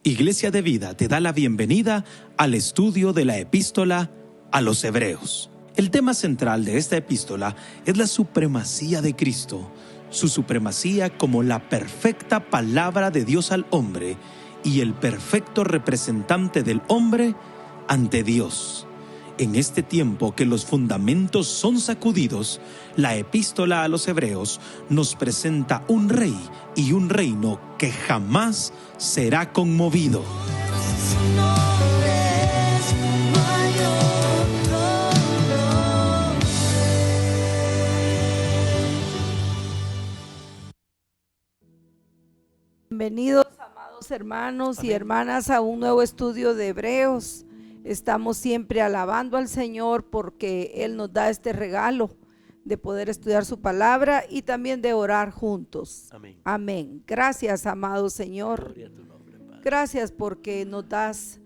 Iglesia de Vida te da la bienvenida al estudio de la epístola a los Hebreos. El tema central de esta epístola es la supremacía de Cristo, su supremacía como la perfecta palabra de Dios al hombre y el perfecto representante del hombre ante Dios. En este tiempo que los fundamentos son sacudidos, la epístola a los Hebreos nos presenta un rey y un reino que jamás será conmovido. Bienvenidos, amados hermanos y hermanas, a un nuevo estudio de Hebreos. Estamos siempre alabando al Señor porque Él nos da este regalo de poder estudiar su palabra y también de orar juntos. Amén. Amén. Gracias, amado Señor. Gloria a tu nombre, Padre. Gracias porque nos das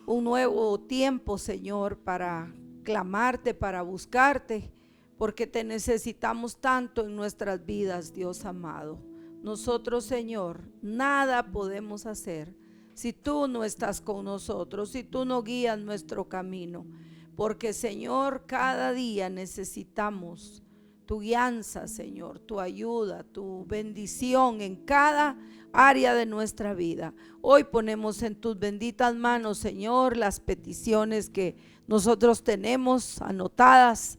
un nuevo tiempo, Señor, para clamarte, para buscarte, porque te necesitamos tanto en nuestras vidas, Dios amado. Nosotros, Señor, nada podemos hacer si tú no estás con nosotros, si tú no guías nuestro camino, porque, Señor, cada día necesitamos tu guianza, Señor, tu ayuda, tu bendición en cada área de nuestra vida. Hoy ponemos en tus benditas manos, Señor, las peticiones que nosotros tenemos anotadas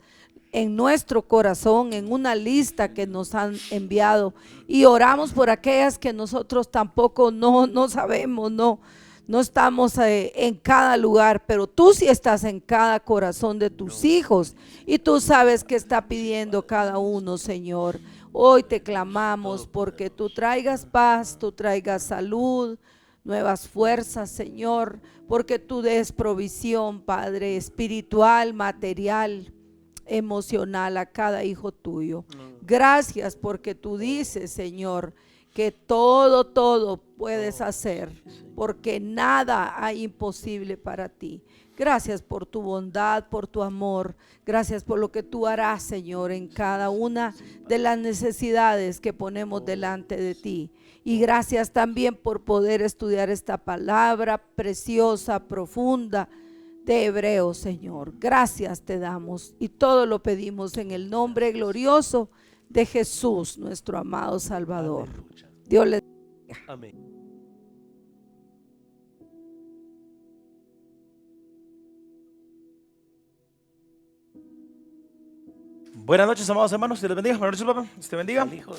en nuestro corazón, en una lista que nos han enviado, y oramos por aquellas que nosotros tampoco no sabemos, no estamos en cada lugar, pero tú sí estás en cada corazón de tus hijos y tú sabes qué está pidiendo cada uno, Señor. Hoy te clamamos porque tú traigas paz, tú traigas salud, nuevas fuerzas, Señor, porque tú des provisión, Padre, espiritual, material, emocional a cada hijo tuyo. Gracias porque tú dices, Señor, que todo puedes hacer, porque nada hay imposible para ti. Gracias por tu bondad, por tu amor. Gracias por lo que tú harás, Señor, en cada una de las necesidades que ponemos delante de ti. Y gracias también por poder estudiar esta palabra preciosa, profunda de Hebreos, Señor. Gracias te damos y todo lo pedimos en el nombre glorioso de Jesús, nuestro amado Salvador. Aleluya. Dios les bendiga. Amén. Buenas noches, amados hermanos, Dios les bendiga. Buenas noches, papá, Dios te bendiga. Hijo,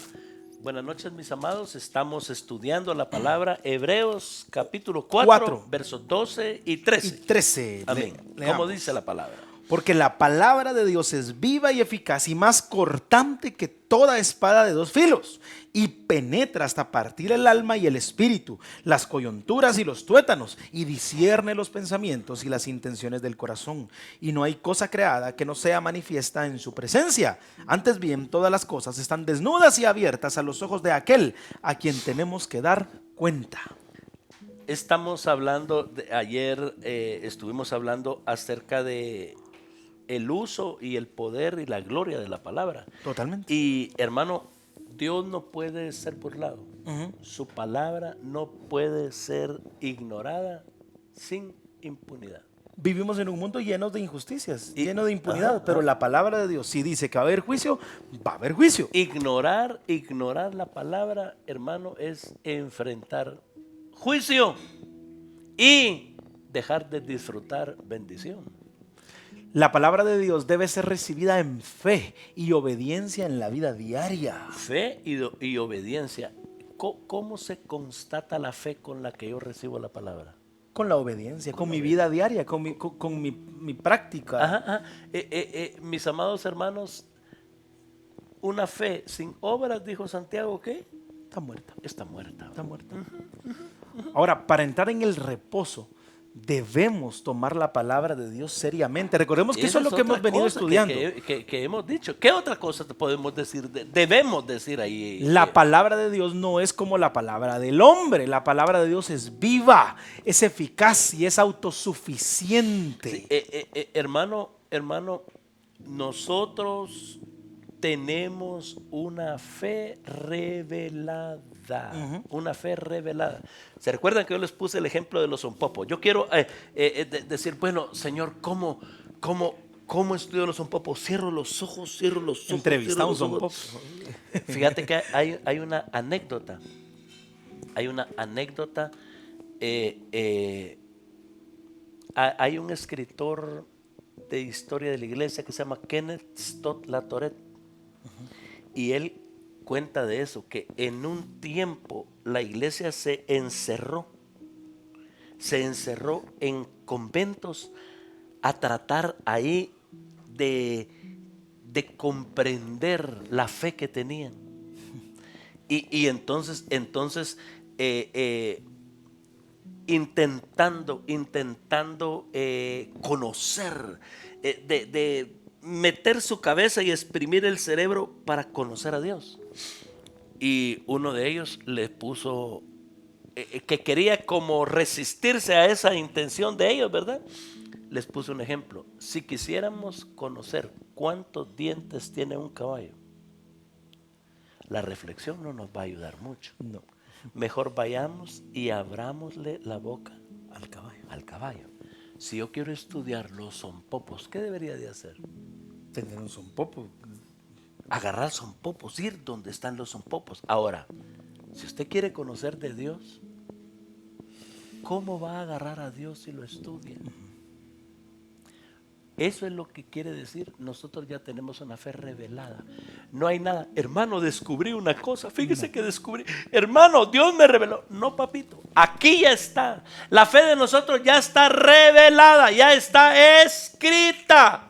buenas noches, mis amados. Estamos estudiando la palabra Hebreos capítulo 4, versos 12 y 13. Y 13. Amén. Leamos. ¿Cómo dice la palabra? Porque la palabra de Dios es viva y eficaz y más cortante que toda espada de dos filos, y penetra hasta partir el alma y el espíritu, las coyunturas y los tuétanos, y discierne los pensamientos y las intenciones del corazón. Y no hay cosa creada que no sea manifiesta en su presencia. Antes bien, todas las cosas están desnudas y abiertas a los ojos de aquel a quien tenemos que dar cuenta. Estamos hablando, ayer estuvimos hablando acerca de el uso y el poder y la gloria de la palabra. Totalmente. Y hermano, Dios no puede ser burlado. Su palabra no puede ser ignorada sin impunidad. Vivimos en un mundo lleno de injusticias, lleno de impunidad, pero la palabra de Dios, si dice que va a haber juicio, va a haber juicio. Ignorar la palabra, hermano, es enfrentar juicio y dejar de disfrutar bendición. La palabra de Dios debe ser recibida en fe y obediencia en la vida diaria. Fe y obediencia. ¿Cómo se constata la fe con la que yo recibo la palabra? Con la obediencia, con mi vida diaria, con mi práctica. Ajá. Mis amados hermanos, una fe sin obras, dijo Santiago, ¿qué? Está muerta. Está muerta. Está muerta. Ahora, para entrar en el reposo, debemos tomar la palabra de Dios seriamente. Recordemos que eso es lo que hemos venido estudiando. Que hemos dicho. ¿Qué otra cosa podemos decir? Debemos decir ahí. La palabra de Dios no es como la palabra del hombre. La palabra de Dios es viva, es eficaz y es autosuficiente. Sí, hermano, nosotros tenemos una fe revelada. Una fe revelada. ¿Se recuerdan que yo les puse el ejemplo de los sonpopos? Yo quiero decir, bueno, Señor, ¿cómo estudio los sonpopos? Cierro los ojos. Entrevista a un cierro los ojos. sonpopo. Fíjate que hay una anécdota. Hay una anécdota. Hay un escritor de historia de la iglesia que se llama Kenneth Stott Latoret. Y él cuenta de eso, que en un tiempo la iglesia se encerró en conventos a tratar ahí de comprender la fe que tenían. Y entonces intentando conocer, de meter su cabeza y exprimir el cerebro para conocer a Dios. Y uno de ellos le puso que quería como resistirse a esa intención de ellos, ¿verdad? Les puso un ejemplo. Si quisiéramos conocer cuántos dientes tiene un caballo, la reflexión no nos va a ayudar mucho. No. Mejor vayamos y abrámosle la boca al caballo. Si yo quiero estudiar los sonpopos, ¿qué debería de hacer? Tener un sonpopo. Agarrar sonpopos, ir donde están los sonpopos. Ahora, si usted quiere conocer de Dios, ¿cómo va a agarrar a Dios si lo estudia? Eso es lo que quiere decir, nosotros ya tenemos una fe revelada. No hay nada, hermano, descubrí una cosa, fíjese que descubrí, hermano, Dios me reveló. No, papito, aquí ya está. La fe de nosotros ya está revelada, ya está escrita.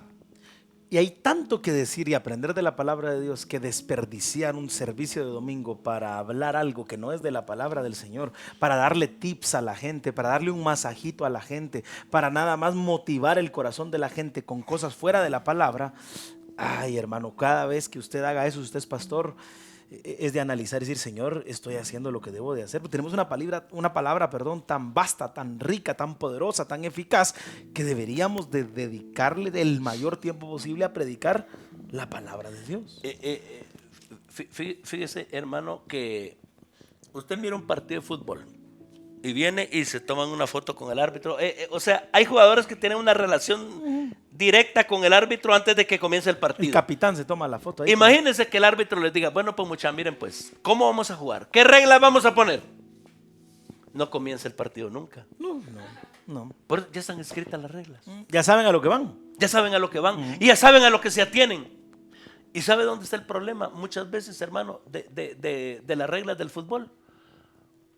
Y hay tanto que decir y aprender de la palabra de Dios que desperdiciar un servicio de domingo para hablar algo que no es de la palabra del Señor, para darle tips a la gente, para darle un masajito a la gente, para nada más motivar el corazón de la gente con cosas fuera de la palabra. Ay, hermano, cada vez que usted haga eso, si usted es pastor, es de analizar y decir, Señor, estoy haciendo lo que debo de hacer. Pero tenemos una palabra, tan vasta, tan rica, tan poderosa, tan eficaz, que deberíamos de dedicarle el mayor tiempo posible a predicar la palabra de Dios. Fíjese, hermano, que usted mira un partido de fútbol y viene y se toman una foto con el árbitro. O sea, hay jugadores que tienen una relación directa con el árbitro antes de que comience el partido. El capitán se toma la foto ahí. Imagínense que el árbitro les diga, bueno, pues muchachos, miren pues, ¿cómo vamos a jugar? ¿Qué reglas vamos a poner? No comienza el partido nunca. No. Pero ya están escritas las reglas. Ya saben a lo que van. Ya saben a lo que van y ya saben a lo que se atienen. ¿Y sabe dónde está el problema? Muchas veces, hermano, de las reglas del fútbol.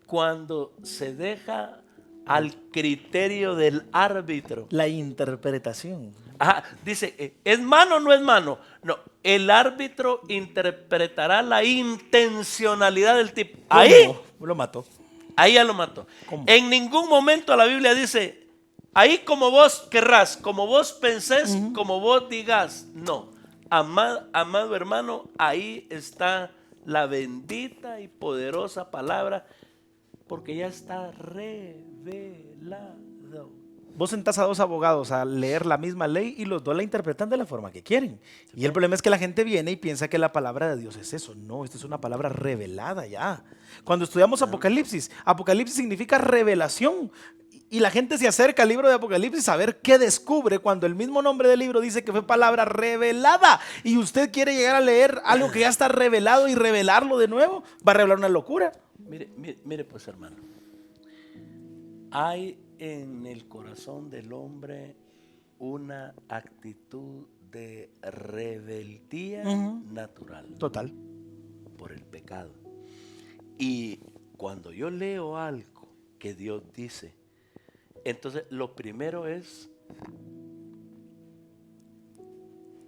Cuando se deja al criterio del árbitro. La interpretación. Ajá, dice, ¿es mano o no es mano? No, el árbitro interpretará la intencionalidad del tipo. Ahí lo mató. Ahí ya lo mató. ¿Cómo? En ningún momento la Biblia dice, ahí como vos querrás, como vos pensés, como vos digas. No, amado hermano, ahí está la bendita y poderosa palabra, porque ya está revelado. Vos sentás a dos abogados a leer la misma ley y los dos la interpretan de la forma que quieren. Y el problema es que la gente viene y piensa que la palabra de Dios es eso. No, esta es una palabra revelada ya. Cuando estudiamos Apocalipsis, Apocalipsis significa revelación. Y la gente se acerca al libro de Apocalipsis a ver qué descubre cuando el mismo nombre del libro dice que fue palabra revelada. Y usted quiere llegar a leer algo que ya está revelado y revelarlo de nuevo, va a revelar una locura. Mire pues, hermano. Hay en el corazón del hombre una actitud de rebeldía natural. Total. Por el pecado. Y cuando yo leo algo que Dios dice, entonces lo primero es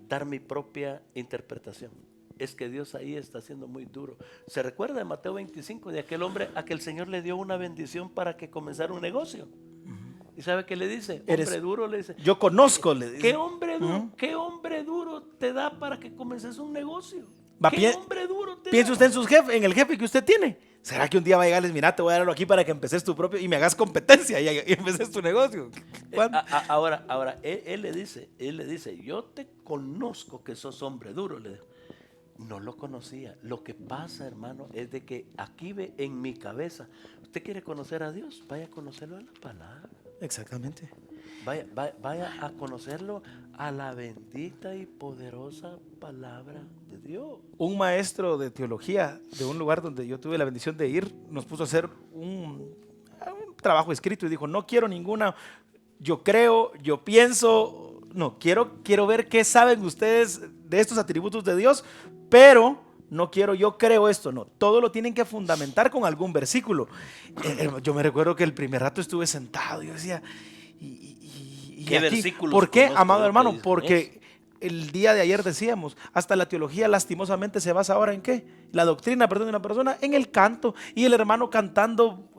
dar mi propia interpretación. Es que Dios ahí está siendo muy duro. ¿Se recuerda de Mateo 25 de aquel hombre a que el Señor le dio una bendición para que comenzara un negocio? ¿Y sabe qué le dice? Hombre duro, le dice. Yo conozco, le dice. ¿Qué hombre duro? ¿Qué hombre duro te da para que comiences un negocio? Hombre duro te piensa da? usted en el jefe que usted tiene. ¿Será que un día va a llegarles, mira, te voy a darlo aquí para que empeces tu propio y me hagas competencia y empeces tu negocio? Ahora, él le dice, yo te conozco que sos hombre duro, le dijo. No lo conocía. Lo que pasa, hermano, es de que aquí ve en mi cabeza. ¿Usted quiere conocer a Dios? Vaya a conocerlo en la palabra. Exactamente. Vaya a conocerlo a la bendita y poderosa palabra de Dios. Un maestro de teología de un lugar donde yo tuve la bendición de ir, nos puso a hacer un trabajo escrito y dijo, no quiero ninguna, yo creo, yo pienso, no, quiero ver qué saben ustedes de estos atributos de Dios, pero no quiero, yo creo esto, no, todo lo tienen que fundamentar con algún versículo. Yo me recuerdo que el primer rato estuve sentado y yo decía, ¿y ¿Qué aquí? versículos ¿Por qué, conozco amado yo que hermano? dicen Porque el día de ayer decíamos, hasta la teología lastimosamente se basa ahora en ¿qué? La doctrina, perdón, de una persona, en el canto. Y el hermano cantando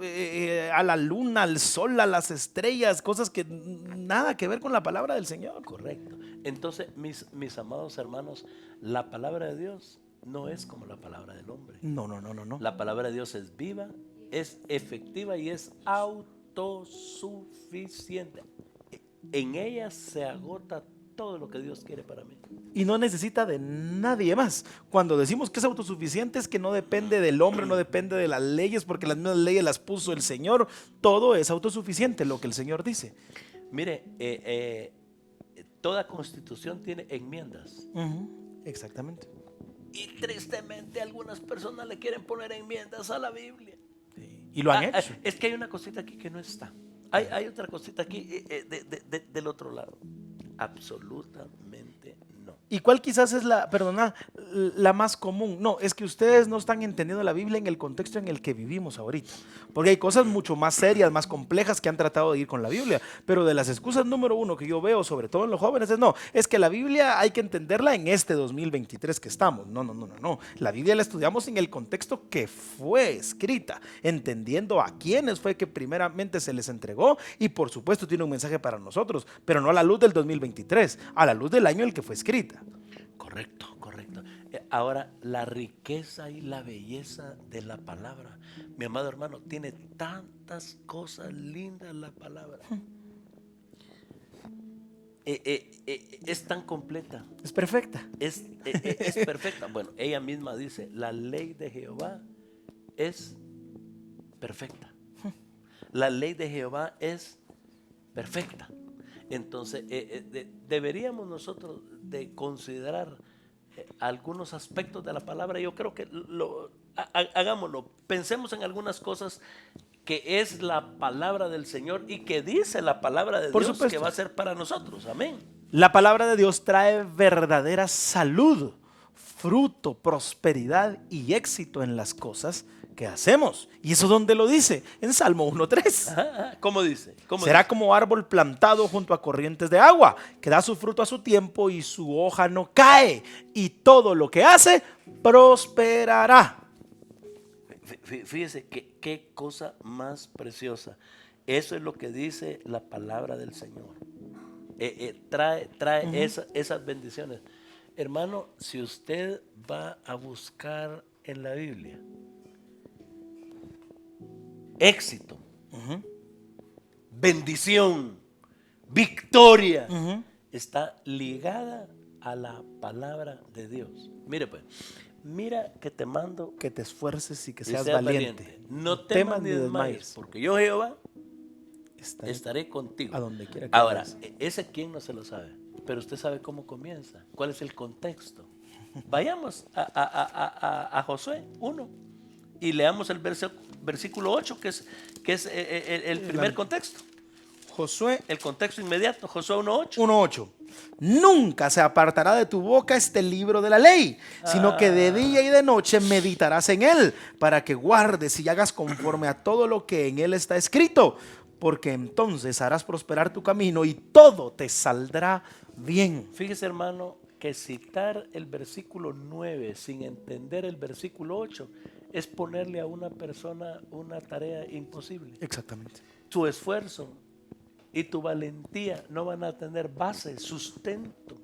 a la luna, al sol, a las estrellas, cosas que nada que ver con la palabra del Señor. Correcto. Entonces, mis amados hermanos, la palabra de Dios no es como la palabra del hombre. No. La palabra de Dios es viva, es efectiva y es autosuficiente. En ella se agota todo lo que Dios quiere para mí. Y no necesita de nadie más. Cuando decimos que es autosuficiente es que no depende del hombre, no depende de las leyes, porque las mismas leyes las puso el Señor. Todo es autosuficiente, lo que el Señor dice. Mire, toda constitución tiene enmiendas. Exactamente. Y tristemente algunas personas le quieren poner enmiendas a la Biblia. Y lo han hecho. Es que hay una cosita aquí que no está. Hay otra cosita aquí del otro lado. Absolutamente no. ¿Y cuál quizás es la más común? No, es que ustedes no están entendiendo la Biblia en el contexto en el que vivimos ahorita. Porque hay cosas mucho más serias, más complejas que han tratado de ir con la Biblia. Pero de las excusas número uno que yo veo, sobre todo en los jóvenes, es que la Biblia hay que entenderla en este 2023 que estamos. No. La Biblia la estudiamos en el contexto que fue escrita, entendiendo a quiénes fue que primeramente se les entregó y por supuesto tiene un mensaje para nosotros, pero no a la luz del 2023, a la luz del año en el que fue escrita. Correcto. Ahora, la riqueza y la belleza de la palabra, mi amado hermano, tiene tantas cosas lindas la palabra. Es tan completa. Es perfecta. Es perfecta. Bueno, ella misma dice, la ley de Jehová es perfecta. La ley de Jehová es perfecta. Entonces, deberíamos nosotros de considerar algunos aspectos de la palabra. Yo creo que hagámoslo. Pensemos en algunas cosas que es la palabra del Señor y que dice la palabra de Dios que va a ser para nosotros. Amén. La palabra de Dios trae verdadera salud, fruto, prosperidad y éxito en las cosas que hacemos. ¿Y eso dónde lo dice? En Salmo 1:3. ¿Cómo dice? Será como árbol plantado junto a corrientes de agua, que da su fruto a su tiempo y su hoja no cae, y todo lo que hace prosperará. Fíjese qué cosa más preciosa. Eso es lo que dice la palabra del Señor. Trae esas bendiciones. Hermano, si usted va a buscar en la Biblia éxito, bendición, victoria, está ligada a la palabra de Dios. Mire pues, mira que te mando que te esfuerces y que y seas valiente. No temas ni desmayes, porque yo, Jehová, estaré contigo. A donde quiera que Ahora, vayas. ese quién no se lo sabe, pero usted sabe cómo comienza, cuál es el contexto. Vayamos a Josué 1 y leamos el versículo 8, que es el primer contexto. Josué, El contexto inmediato, Josué 1:8. 1:8. Nunca se apartará de tu boca este libro de la ley, sino que de día y de noche meditarás en él, para que guardes y hagas conforme a todo lo que en él está escrito, porque entonces harás prosperar tu camino y todo te saldrá bien. Fíjese, hermano, que citar el versículo 9 sin entender el versículo 8 es ponerle a una persona una tarea imposible. Exactamente. Tu esfuerzo y tu valentía no van a tener base, sustento.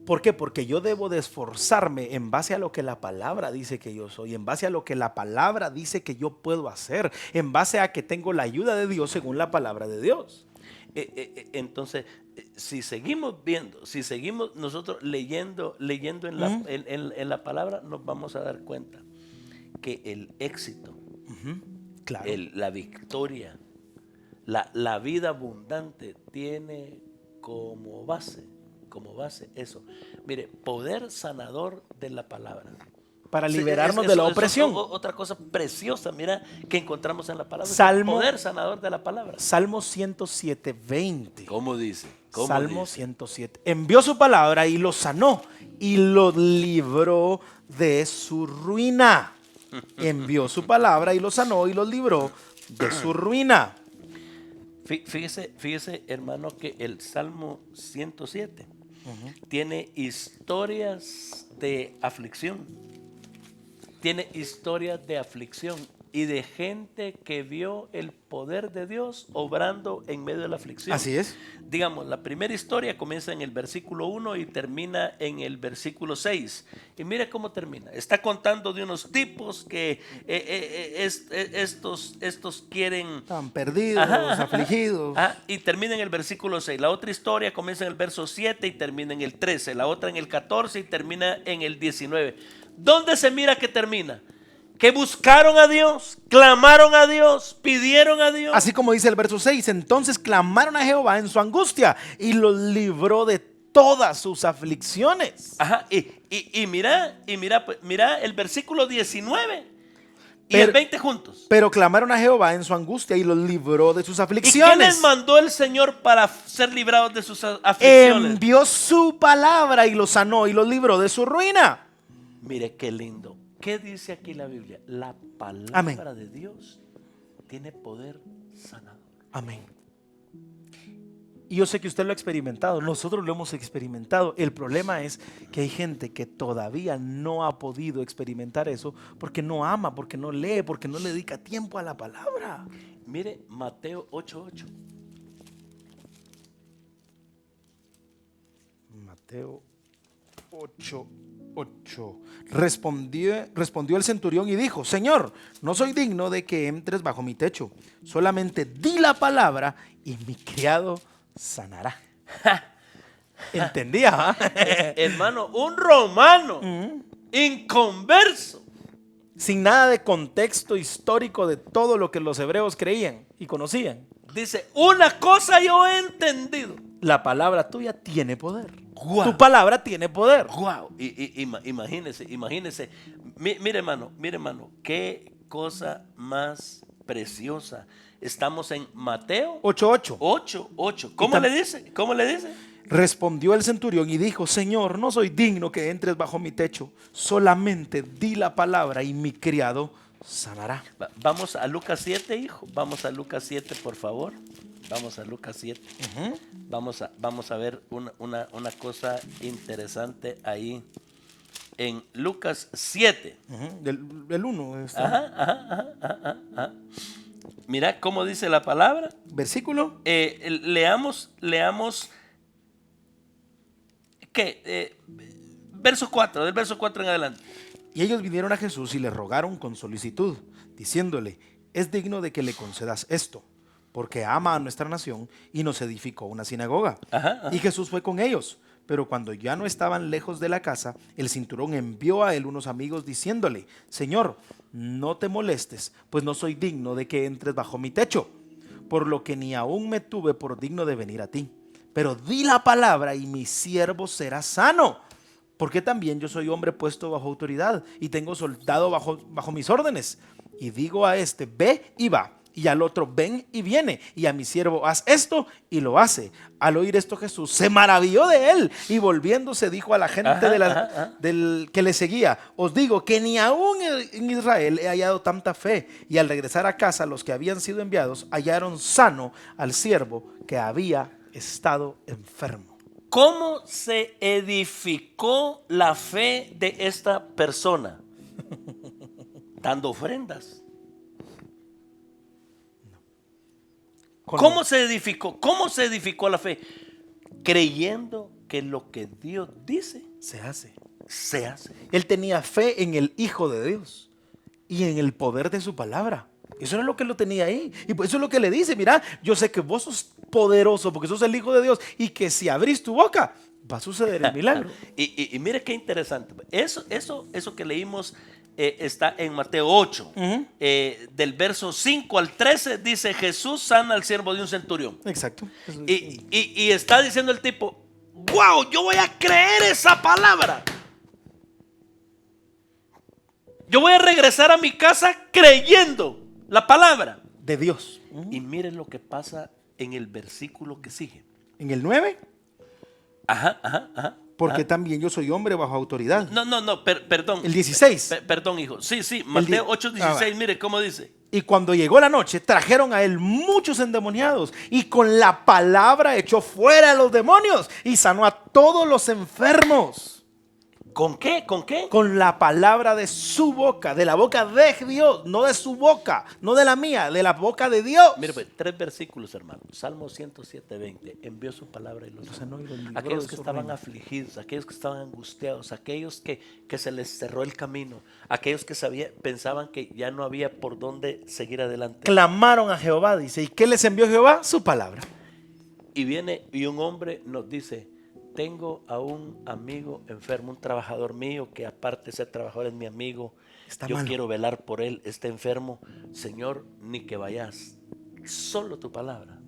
¿Por qué? Porque yo debo de esforzarme en base a lo que la palabra dice que yo soy, en base a lo que la palabra dice que yo puedo hacer, en base a que tengo la ayuda de Dios según la palabra de Dios. Entonces, si seguimos viendo, si seguimos nosotros leyendo en la palabra, nos vamos a dar cuenta que el éxito, Claro. la victoria, la vida abundante tiene como base eso. Mire, poder sanador de la palabra. Para Sí, liberarnos de la opresión. Otra cosa preciosa, mira, que encontramos en la palabra. Salmo- el poder sanador de la palabra. Salmo 107, 20. ¿Cómo dice? Salmo 107. Envió su palabra y los sanó y los libró de su ruina. Envió su palabra y los sanó y los libró de su ruina. Fíjese, hermano, que el Salmo 107 tiene historias de aflicción. Tiene historias de aflicción y de gente que vio el poder de Dios obrando en medio de la aflicción. Así es. Digamos, la primera historia comienza en el versículo 1 y termina en el versículo 6. Y mira cómo termina. Está contando de unos tipos que estos quieren... Están perdidos, afligidos. Y termina en el versículo 6. La otra historia comienza en el verso 7 y termina en el 13. La otra en el 14 y termina en el 19. ¿Dónde se mira que termina? Que buscaron a Dios, clamaron a Dios, pidieron a Dios. Así como dice el verso 6, entonces clamaron a Jehová en su angustia y los libró de todas sus aflicciones. Y mira el versículo 19 y Pero- el 20 juntos. Pero clamaron a Jehová en su angustia y los libró de sus ¿Y qué aflicciones. les mandó el Señor para ser librados de sus aflicciones? Envió su palabra y los sanó y los libró de su ruina. Mire qué lindo. ¿Qué dice aquí la Biblia? La palabra Amén. de Dios tiene poder sanador. Amén. Y yo sé que usted lo ha experimentado, nosotros lo hemos experimentado. El problema es que hay gente que todavía no ha podido experimentar eso porque no ama, porque no lee, porque no le dedica tiempo a la palabra. Mire Mateo 8:8. Mateo 8:8. Respondió el centurión y dijo: Señor, no soy digno de que entres bajo mi techo. Solamente di la palabra y mi criado sanará. ¿Entendía? Hermano, un romano inconverso. Sin nada de contexto histórico de todo lo que los hebreos creían y conocían. Dice, una cosa yo he entendido. La palabra tuya tiene poder. Guau. Tu palabra tiene poder. Wow, imagínese. Mire hermano, qué cosa más preciosa. Estamos en Mateo 8:8. 8:8. ¿Cómo le dice? Respondió el centurión y dijo: Señor, no soy digno que entres bajo mi techo. Solamente di la palabra y mi criado sanará. Vamos a Lucas 7, hijo. Vamos a Lucas 7, por favor. Vamos a Lucas 7. Vamos a ver una cosa interesante ahí. En Lucas 7. Del 1. Mira cómo dice la palabra. Versículo. Leamos. ¿Qué? Verso 4, del verso 4 en adelante. Y ellos vinieron a Jesús y le rogaron con solicitud, diciéndole: es digno de que le concedas esto, porque ama a nuestra nación y nos edificó una sinagoga. Y Jesús fue con ellos. Pero cuando ya no estaban lejos de la casa, el cinturón envió a él unos amigos diciéndole: Señor, no te molestes, pues no soy digno de que entres bajo mi techo, por lo que ni aún me tuve por digno de venir a ti. Pero di la palabra y mi siervo será sano, porque también yo soy hombre puesto bajo autoridad y tengo soldado bajo mis órdenes. Y digo a este: ve y va, y al otro: ven y viene, y a mi siervo: haz esto, y lo hace. Al oír esto, Jesús se maravilló de él y volviéndose dijo a la gente del que le seguía: os digo que ni aún en Israel he hallado tanta fe. Y al regresar a casa, los que habían sido enviados hallaron sano al siervo que había estado enfermo. ¿Cómo se edificó la fe de esta persona? Dando ofrendas. ¿Cómo se edificó? ¿Cómo se edificó la fe? Creyendo que lo que Dios dice Se hace. se hace. Él tenía fe en el Hijo de Dios y en el poder de su palabra. Eso es lo que lo tenía ahí. Y por eso es lo que le dice, mira, yo sé que vos sos poderoso porque sos el Hijo de Dios y que si abrís tu boca va a suceder el milagro. Y mire qué interesante. Eso que leímos está en Mateo 8. Del verso 5 al 13 dice: Jesús sana al siervo de un centurión. Exacto. Y está diciendo el tipo: wow, yo voy a creer esa palabra. Yo voy a regresar a mi casa creyendo la palabra De Dios. Y miren lo que pasa en el versículo que sigue. En el 9, Ajá. porque también yo soy hombre bajo autoridad. No, perdón. El 16. Perdón, hijo. Sí, Mateo 8:16, va. mire cómo dice. Y cuando llegó la noche, trajeron a él muchos endemoniados y con la palabra echó fuera a los demonios y sanó a todos los enfermos. ¿Con qué? Con la palabra de su boca, de la boca de Dios, no de su boca, no de la mía, de la boca de Dios. Mire, pues, 3 versículos, hermano. Salmo 107:20. Envió su palabra y los sanó. Aquellos que estaban afligidos, aquellos que estaban angustiados, aquellos que se les cerró el camino, aquellos que pensaban que ya no había por dónde seguir adelante. Clamaron a Jehová, dice. ¿Y qué les envió Jehová? Su palabra. Y viene y un hombre nos dice: tengo a un amigo enfermo, un trabajador mío que aparte de ser trabajador es mi amigo. Está Yo malo. quiero velar por él, está enfermo. Señor, ni que vayas, solo tu palabra.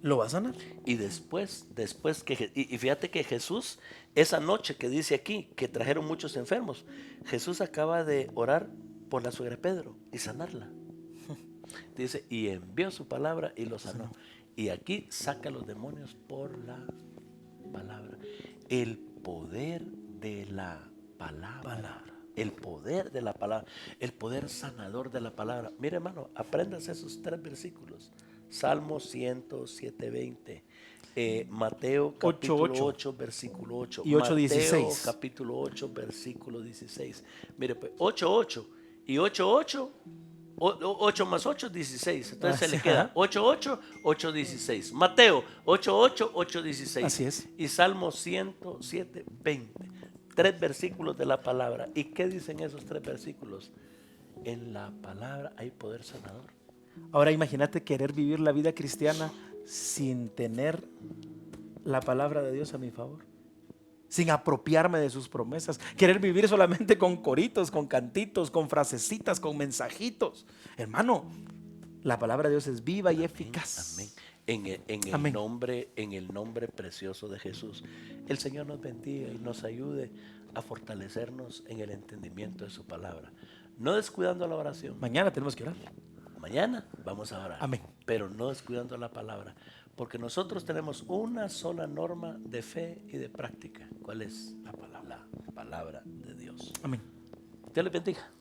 ¿Lo va a sanar? Y después que, y fíjate que Jesús, esa noche que dice aquí, que trajeron muchos enfermos, Jesús acaba de orar por la suegra de Pedro y sanarla. Dice, y envió su palabra y lo sanó. Y aquí saca los demonios por la palabra. El poder de la palabra. El poder de la palabra. El poder sanador de la palabra. Mire, hermano, aprendas esos 3 versículos. Salmo 107:20. Mateo capítulo 8, versículo 8. Y 8:16. Mateo capítulo 8, versículo 16. Mire, pues 8:8 y 8:8. 8 más 8, 16. Entonces se le queda 8:8, 8:16. Mateo 8:8, 8:16. Así es. Y Salmo 107:20. 3 versículos de la palabra. ¿Y qué dicen esos 3 versículos? En la palabra hay poder sanador. Ahora imagínate querer vivir la vida cristiana sin tener la palabra de Dios a mi favor, sin apropiarme de sus promesas, querer vivir solamente con coritos, con cantitos, con frasecitas, con mensajitos. Hermano, la palabra de Dios es viva y eficaz. Amén. En el nombre precioso de Jesús, el Señor nos bendiga y nos ayude a fortalecernos en el entendimiento de su palabra, no descuidando la oración. Mañana tenemos que orar. Mañana vamos a orar. Amén. Pero no descuidando la palabra, porque nosotros tenemos una sola norma de fe y de práctica. ¿Cuál es? La palabra de Dios. Amén. Dios les bendiga.